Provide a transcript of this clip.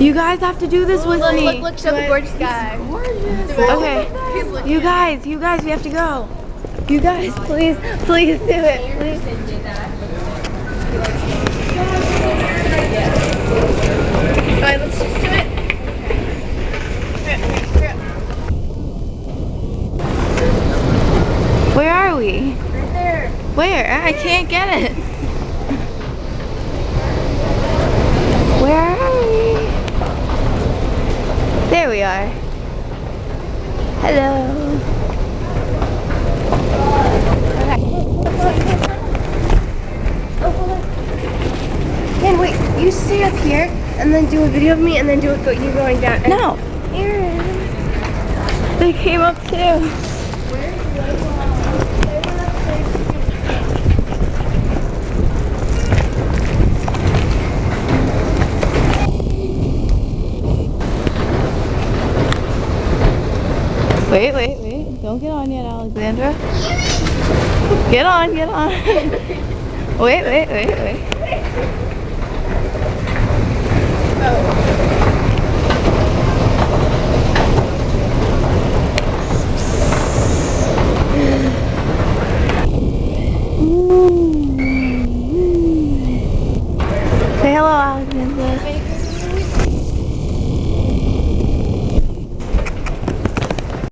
You guys have to do this with me. Look, show the gorgeous guy. Okay. You guys, we have to go. You guys, please do it. Please. Alright, let's just do it. Where are we? Right there. Where? I can't get it. Where are we? There we are. Hello. Man, wait, you stay up here and then do a video of me and then do it you going down. No. Aaron. They came up too. Wait. Don't get on yet, Alexandra. Get on. Wait.